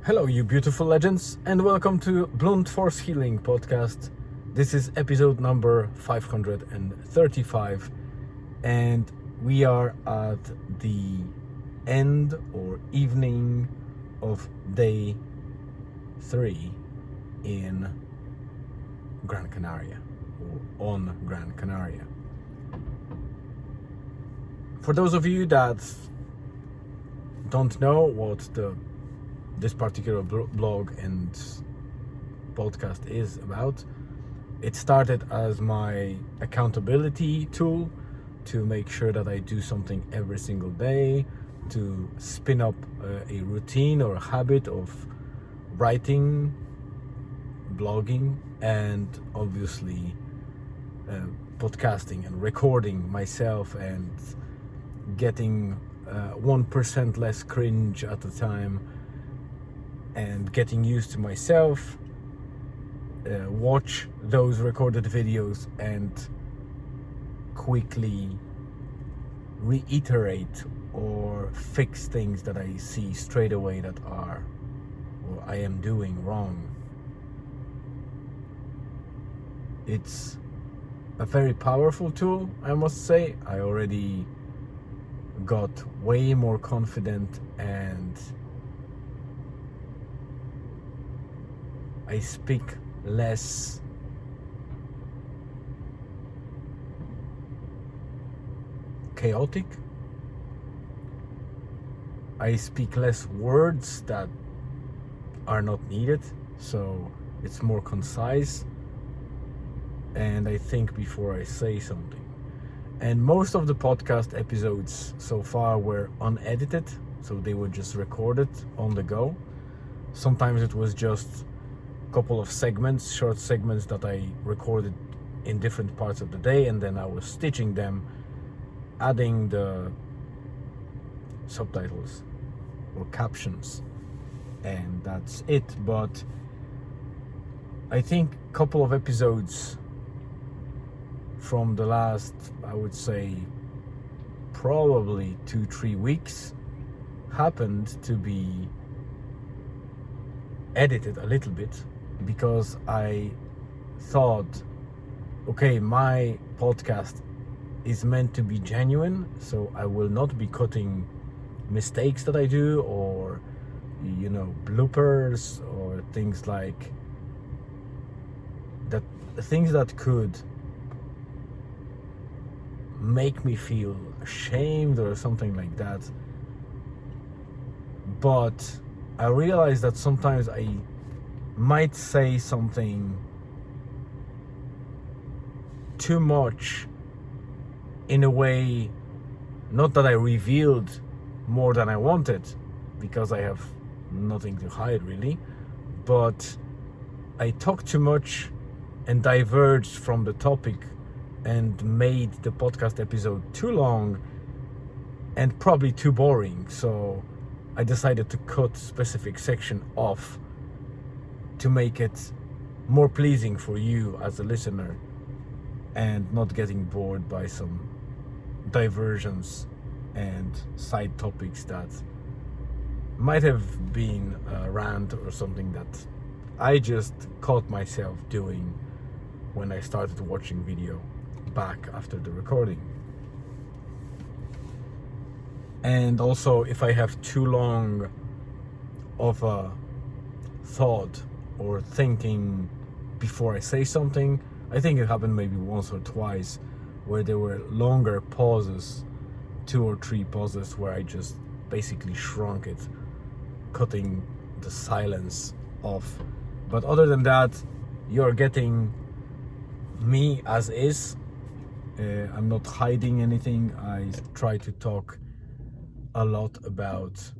Hello, you beautiful legends, and welcome to Blunt Force Healing Podcast. This is episode number 535, and we are at the end or evening of day 3 in Gran Canaria, or on Gran Canaria. For those of you that don't know what this particular blog and podcast is about, it started as my accountability tool to make sure that I do something every single day, to spin up a routine or a habit of writing, blogging, and obviously podcasting and recording myself and getting 1% less cringe at the time, and getting used to myself, watch those recorded videos and quickly reiterate or fix things that I see straight away that are or I am doing wrong. It's a very powerful tool, I must say. I already got way more confident and I speak less chaotic. I speak less words that are not needed, so it's more concise, and I think before I say something. And most of the podcast episodes so far were unedited, so they were just recorded on the go. Sometimes it was just couple of segments, short segments that I recorded in different parts of the day, and then I was stitching them, adding the subtitles or captions, and that's it. But I think a couple of episodes from the last, I would say probably 2-3 weeks, happened to be edited a little bit, because I thought, okay, my podcast is meant to be genuine, so I will not be cutting mistakes that I do, or bloopers, or things like that, things that could make me feel ashamed or something like that. But I realized that sometimes I might say something too much in a way, not that I revealed more than I wanted, because I have nothing to hide really, but I talked too much and diverged from the topic and made the podcast episode too long and probably too boring. So I decided to cut specific section off to make it more pleasing for you as a listener and not getting bored by some diversions and side topics that might have been a rant or something that I just caught myself doing when I started watching video back after the recording. And also, if I have too long of a thought or thinking before I say something, I think it happened maybe once or twice where there were longer pauses, 2 or 3 pauses, where I just basically shrunk it, cutting the silence off. But other than that, you're getting me as is. I'm not hiding anything. I try to talk a lot about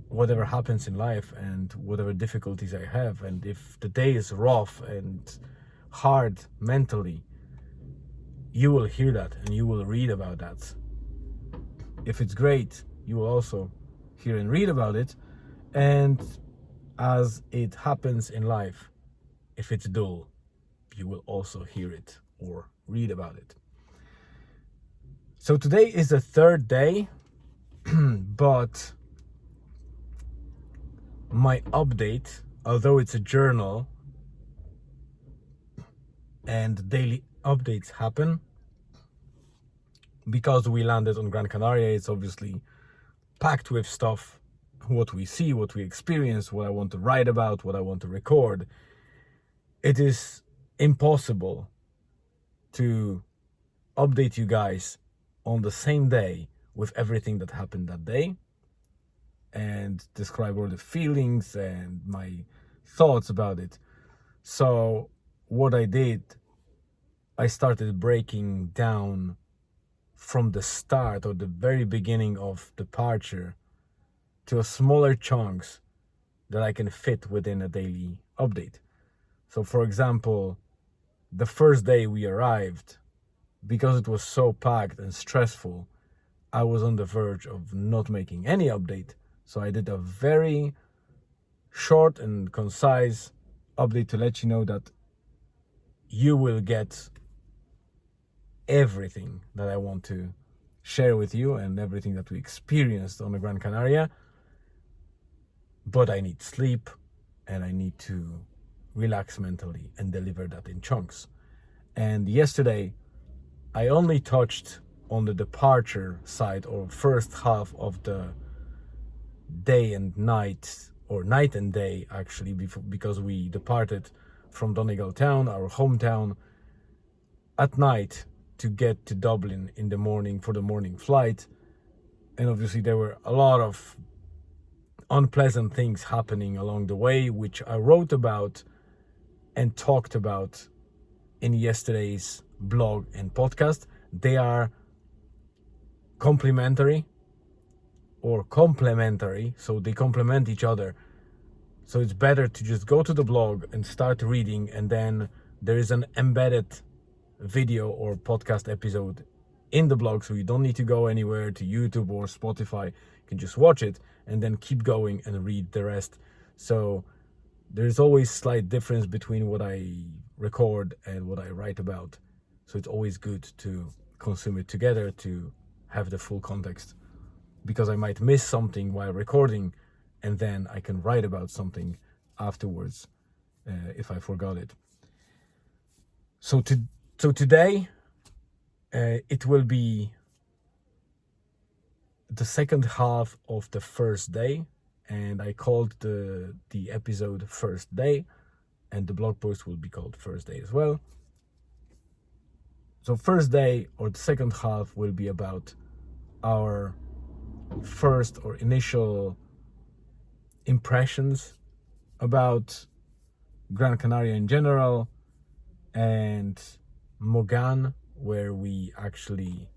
whatever happens in life and whatever difficulties I have. And if the day is rough and hard mentally, you will hear that and you will read about that. If it's great, you will also hear and read about it. And as it happens in life, if it's dull, you will also hear it or read about it. So today is the 3rd day, but my update, although it's a journal and daily updates happen, because we landed on Gran Canaria, it's obviously packed with stuff, what we see, what we experience, what I want to write about, what I want to record. It is impossible to update you guys on the same day with everything that happened that day and describe all the feelings and my thoughts about it. So what I did, I started breaking down from the start or the very beginning of departure to a smaller chunks that I can fit within a daily update. So for example, the first day we arrived, because it was so packed and stressful, I was on the verge of not making any update. So I did a very short and concise update to let you know that you will get everything that I want to share with you and everything that we experienced on the Gran Canaria. But I need sleep and I need to relax mentally and deliver that in chunks. And yesterday, I only touched on the departure side or first half of the day and night, or night and day actually, because we departed from Donegal town, our hometown, at night to get to Dublin in the morning for the morning flight. And obviously there were a lot of unpleasant things happening along the way, which I wrote about and talked about in yesterday's blog and podcast. They are complementary, so they complement each other. So it's better to just go to the blog and start reading, and then there is an embedded video or podcast episode in the blog, so you don't need to go anywhere to YouTube or Spotify. You can just watch it and then keep going and read the rest. So there's always slight difference between what I record and what I write about. So it's always good to consume it together to have the full context, because I might miss something while recording and then I can write about something afterwards if I forgot it. So today it will be the second half of the first day, and I called the episode First Day, and the blog post will be called First Day as well. So first day, or the second half, will be about our first or initial impressions about Gran Canaria in general and Mogan, where we actually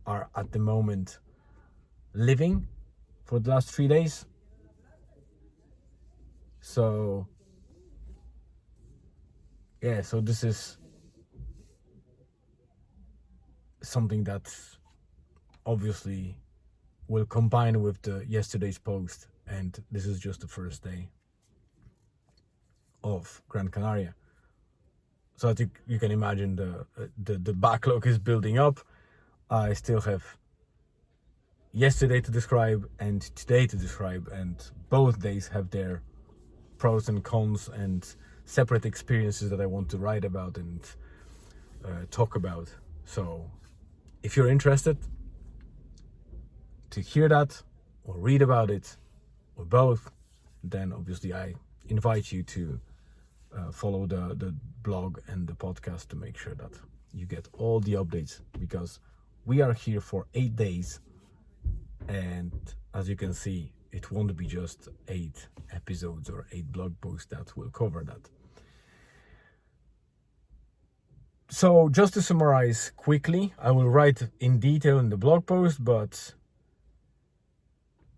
are at the moment living for the last 3 days. So yeah, so this is something that obviously will combine with the yesterday's post, and this is just the first day of Gran Canaria. So I think you can imagine the backlog is building up. I still have yesterday to describe and today to describe, and both days have their pros and cons and separate experiences that I want to write about and talk about. So if you're interested to hear that or read about it or both, then obviously I invite you to follow the blog and the podcast to make sure that you get all the updates, because we are here for 8 days, and as you can see, it won't be just 8 episodes or 8 blog posts that will cover that. So just to summarize quickly, I will write in detail in the blog post, but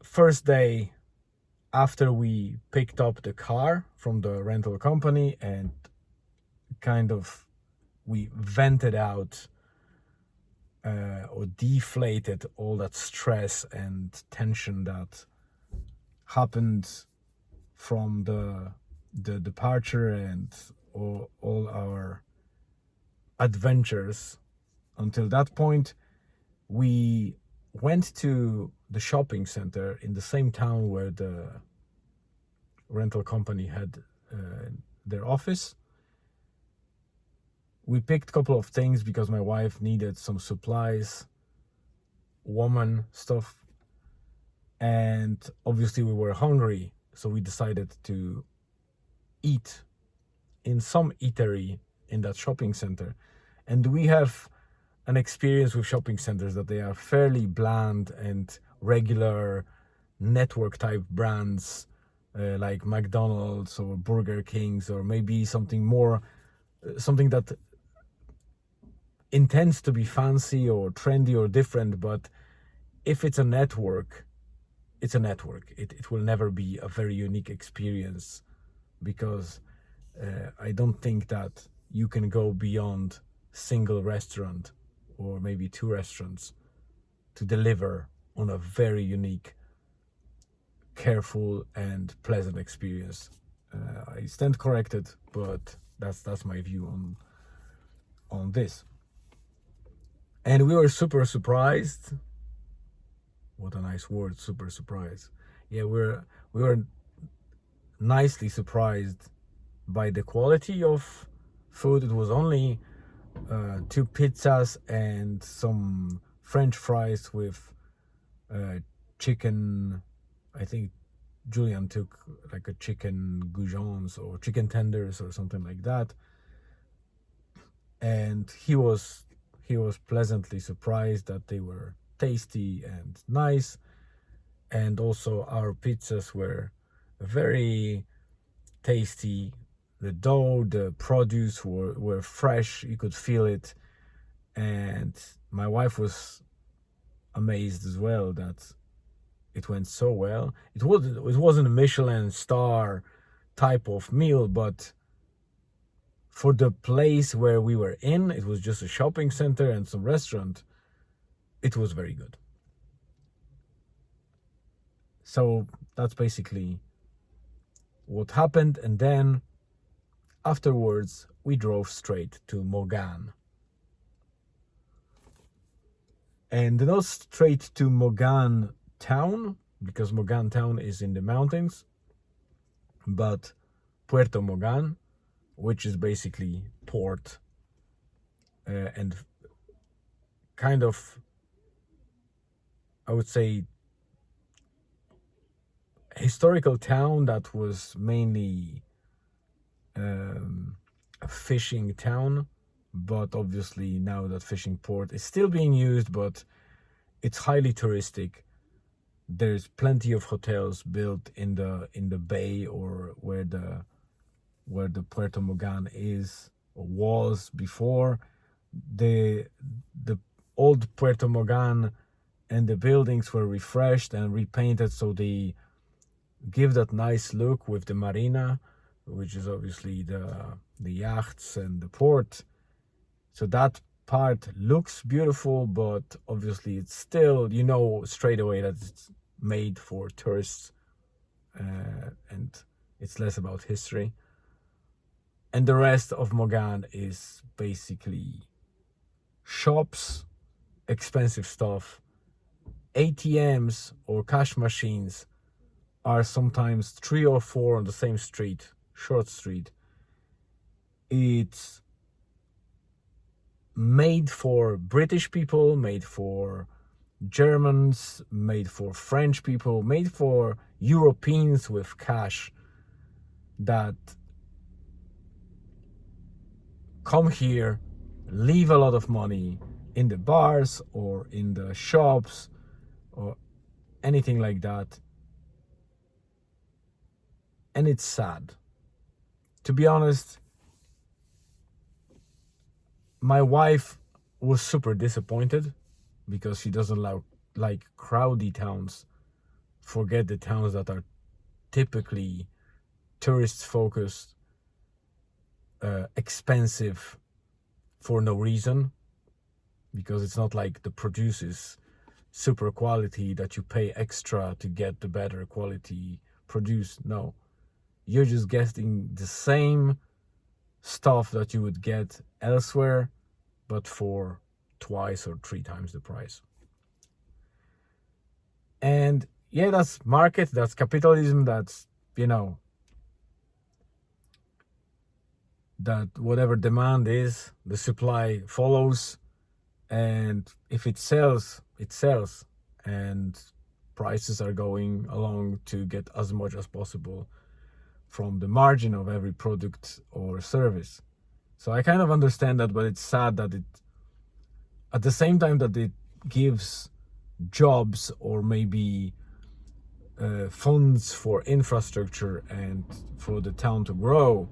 first day after we picked up the car from the rental company and kind of we vented out or deflated all that stress and tension that happened from the departure and all our adventures until that point, we went to the shopping center in the same town where the rental company had their office. We picked a couple of things because my wife needed some supplies, woman stuff, and obviously we were hungry, so we decided to eat in some eatery in that shopping center. And we have an experience with shopping centers that they are fairly bland and regular network type brands, like McDonald's or Burger King's, or maybe something more, something that intends to be fancy or trendy or different. But if it's a network, it's a network. It will never be a very unique experience, because I don't think that you can go beyond single restaurant or maybe two restaurants to deliver on a very unique, careful and pleasant experience. I stand corrected, but that's my view on this. And we were super surprised. What a nice word, super surprised. Yeah, we were nicely surprised by the quality of food. It was only 2 pizzas and some French fries with chicken. I think Julian took like a chicken goujons or chicken tenders or something like that, and he was pleasantly surprised that they were tasty and nice. And also our pizzas were very tasty. The dough, the produce were fresh, you could feel it. And my wife was amazed as well that it went so well. It wasn't a Michelin star type of meal, but for the place where we were in, it was just a shopping center and some restaurant. It was very good. So that's basically what happened. And then afterwards, we drove straight to Mogan. And not straight to Mogan town, because Mogan town is in the mountains, but Puerto Mogan, which is basically port and kind of, I would say, historical town that was mainly a fishing town. But obviously now that fishing port is still being used, but it's highly touristic. There's plenty of hotels built in the bay, or where the Puerto Mogan is or was before. The old Puerto Mogan and the buildings were refreshed and repainted, so they give that nice look with the marina, which is obviously the yachts and the port. So that part looks beautiful, but obviously it's still, straight away that it's made for tourists, and it's less about history. And the rest of Mogan is basically shops, expensive stuff. ATMs or cash machines are sometimes 3 or 4 on the same street, short street. It's made for British people, made for Germans, made for French people, made for Europeans with cash that come here, leave a lot of money in the bars or in the shops or anything like that. And it's sad. To be honest, my wife was super disappointed because she doesn't like crowdy towns. Forget the towns that are typically tourist focused, expensive for no reason, because it's not like the produce is super quality that you pay extra to get the better quality produce. No, you're just getting the same stuff that you would get elsewhere, but for 2 or 3 times the price. yeah, that's market, that's capitalism, that's, that whatever demand is, the supply follows, and if it sells, it sells, and prices are going along to get as much as possible from the margin of every product or service. So I kind of understand that, but it's sad that it, at the same time that it gives jobs or maybe funds for infrastructure and for the town to grow,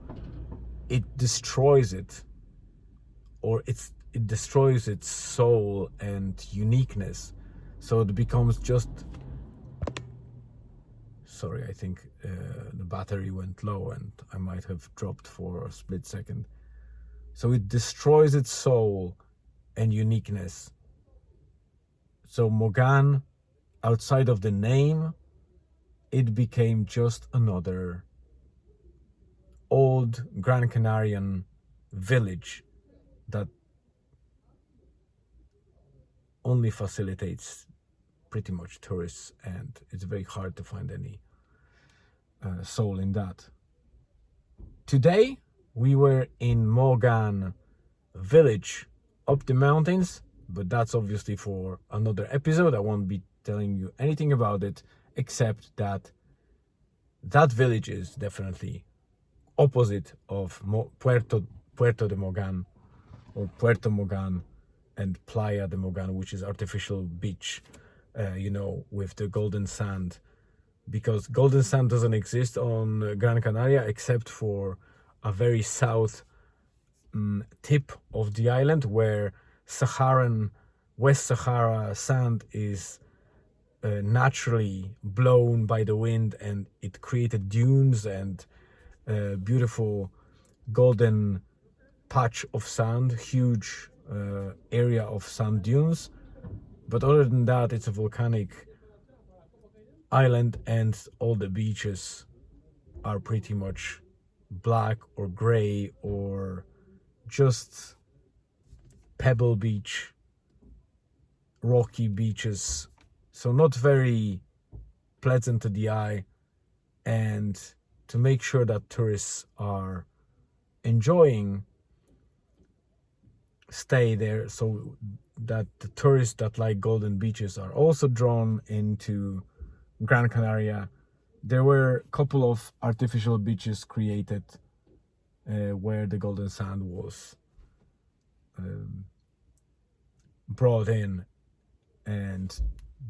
it destroys it, or it destroys its soul and uniqueness. So it becomes just, sorry, I think the battery went low and I might have dropped for a split second. So it destroys its soul and uniqueness. So Mogan, outside of the name, it became just another old Gran Canarian village that only facilitates pretty much tourists, and it's very hard to find any soul in that. Today we were in Mogan village up the mountains, but that's obviously for another episode. I won't be telling you anything about it except that that village is definitely opposite of Puerto de Mogan, or Puerto Mogan, and Playa de Mogan, which is artificial beach, with the golden sand, because golden sand doesn't exist on Gran Canaria except for a very south tip of the island, where West Sahara sand is naturally blown by the wind, and it created dunes and beautiful golden patch of sand, huge area of sand dunes. But other than that, it's a volcanic island, and all the beaches are pretty much black or gray or just pebble beach, rocky beaches. So not very pleasant to the eye. And to make sure that tourists are enjoying stay there, so that the tourists that like golden beaches are also drawn into Gran Canaria, there were a couple of artificial beaches created where the golden sand was brought in, and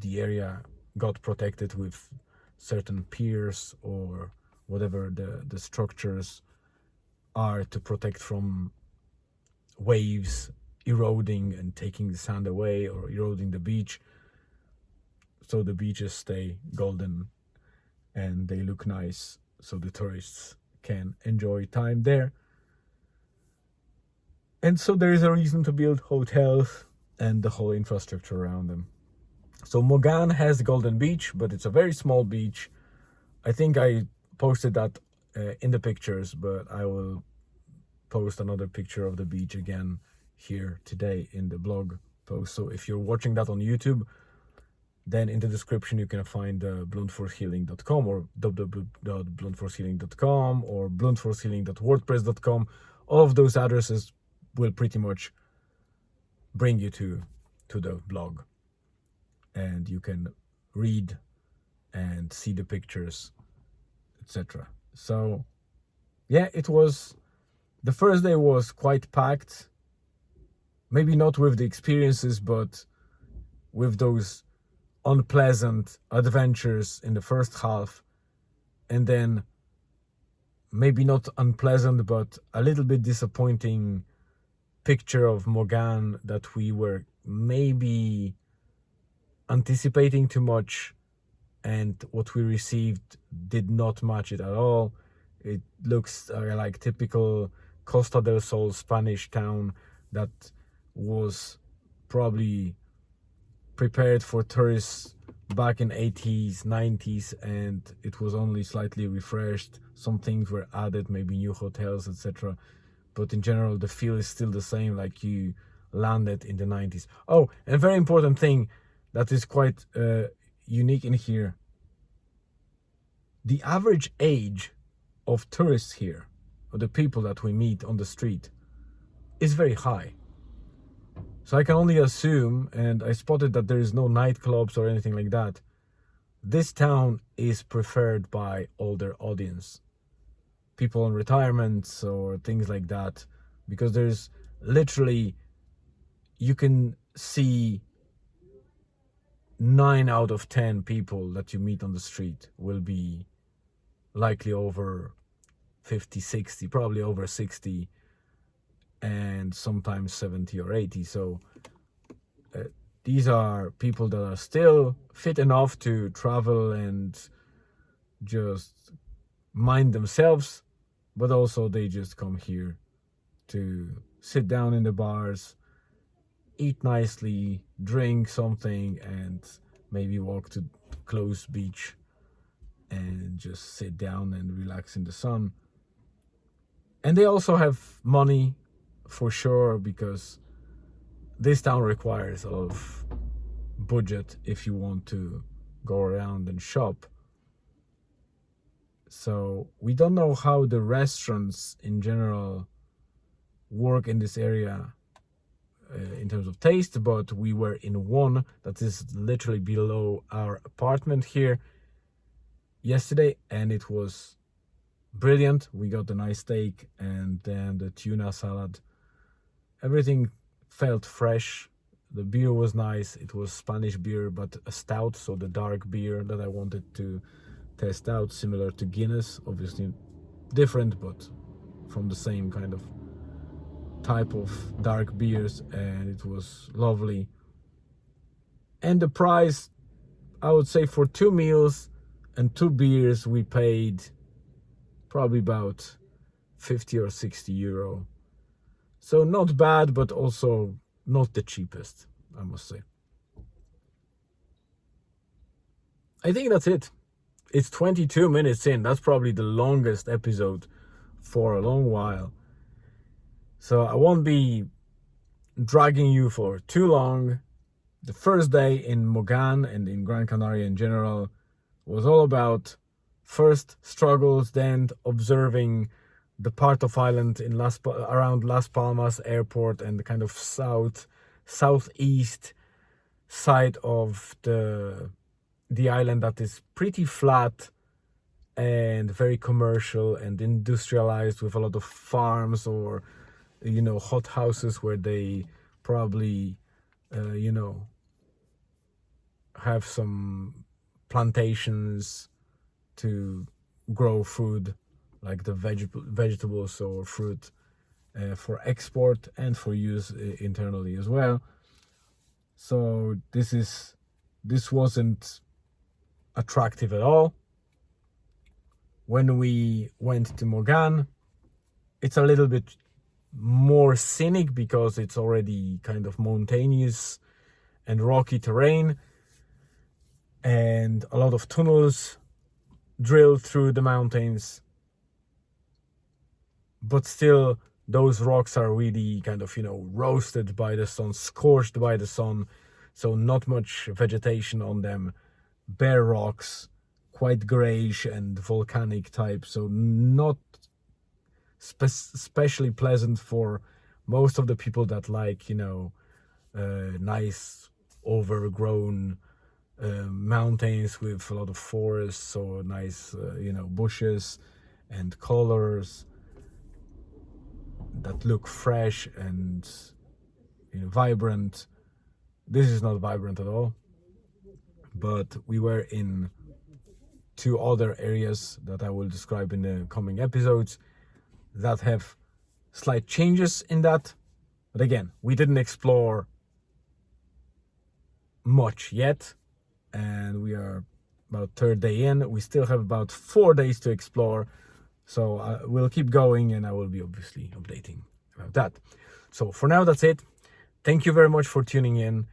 the area got protected with certain piers or whatever the structures are to protect from waves eroding and taking the sand away or eroding the beach. So the beaches stay golden and they look nice, so the tourists can enjoy time there. And so there is a reason to build hotels and the whole infrastructure around them. So Mogan has Golden Beach, but it's a very small beach. I think I posted that in the pictures, but I will post another picture of the beach again here today in the blog post. So if you're watching that on YouTube, then in the description you can find bluntforcehealing.com or www.bluntforcehealing.com or bluntforcehealing.wordpress.com. All of those addresses will pretty much bring you to the blog, and you can read and see the pictures, etc. So yeah, the first day was quite packed, maybe not with the experiences, but with those unpleasant adventures in the first half, and then maybe not unpleasant but a little bit disappointing picture of Mogan that we were maybe anticipating too much, and what we received did not match it at all. It looks like typical Costa del Sol Spanish town that was probably prepared for tourists back in 80s, 90s, and it was only slightly refreshed. Some things were added, maybe new hotels, etc. But in general, the feel is still the same, like you landed in the 90s. Oh, and a very important thing that is quite unique in here. the average age of tourists here, or the people that we meet on the street, is very high. So I can only assume, and I spotted that there is no nightclubs or anything like that. This town is preferred by older audience, people on retirements or things like that, because there's literally, you can see 9 out of 10 people that you meet on the street will be likely over 50, 60, probably over 60, and sometimes 70 or 80. So these are people that are still fit enough to travel and just mind themselves, but also they just come here to sit down in the bars, eat nicely, drink something, and maybe walk to close beach and just sit down and relax in the sun. And they also have money for sure, because this town requires a lot of budget if you want to go around and shop. So we don't know how the restaurants in general work in this area in terms of taste, but we were in one that is literally below our apartment here yesterday, and it was brilliant. We got a nice steak and then the tuna salad. Everything felt fresh. The beer was nice. It was Spanish beer, but a stout, so the dark beer that I wanted to test out, similar to Guinness, obviously different, but from the same kind of type of dark beers, and it was lovely. And the price, I would say, for 2 meals and 2 beers, we paid probably about 50 or 60 euro. So not bad, but also not the cheapest, I must say. I think that's it. It's 22 minutes in. That's probably the longest episode for a long while. So I won't be dragging you for too long. The first day in Mogan and in Gran Canaria in general was all about first struggles, then observing the part of island in around Las Palmas airport and the kind of southeast side of the island that is pretty flat and very commercial and industrialized, with a lot of farms or hot houses where they probably have some plantations to grow food, like the vegetables or fruit, for export and for use internally as well. So this wasn't attractive at all. When we went to Mogan, it's a little bit more scenic because it's already kind of mountainous and rocky terrain, and a lot of tunnels drilled through the mountains. But still, those rocks are really kind of, roasted by the sun, scorched by the sun. So not much vegetation on them. Bare rocks, quite grayish and volcanic type. So not especially pleasant for most of the people that like, nice overgrown mountains with a lot of forests or nice, bushes and colors that look fresh and vibrant. This is not vibrant at all. But we were in 2 other areas that I will describe in the coming episodes that have slight changes in that. But again, we didn't explore much yet, and we are about 3rd day in. We still have about 4 days to explore. So we'll keep going, and I will be obviously updating about that. So for now, that's it. Thank you very much for tuning in.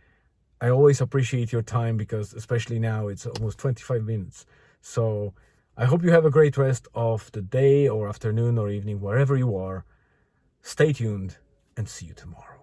I always appreciate your time, because especially now it's almost 25 minutes. So I hope you have a great rest of the day or afternoon or evening, wherever you are. Stay tuned and see you tomorrow.